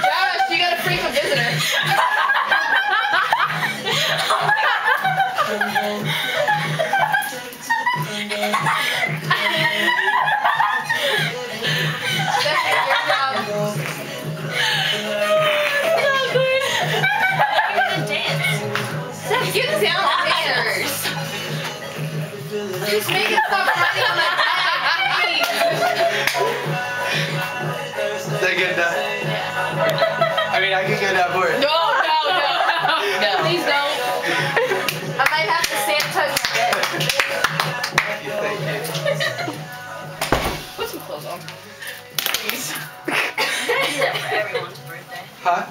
Josh, you gotta freak a visitor. You sound dancers. Just make it stop running on my back. Is that good enough? I mean, I can go down for it. No. Please don't. I might have to sanitize my bed. Thank you. Put some clothes on. Please. Everyone's birthday. Huh?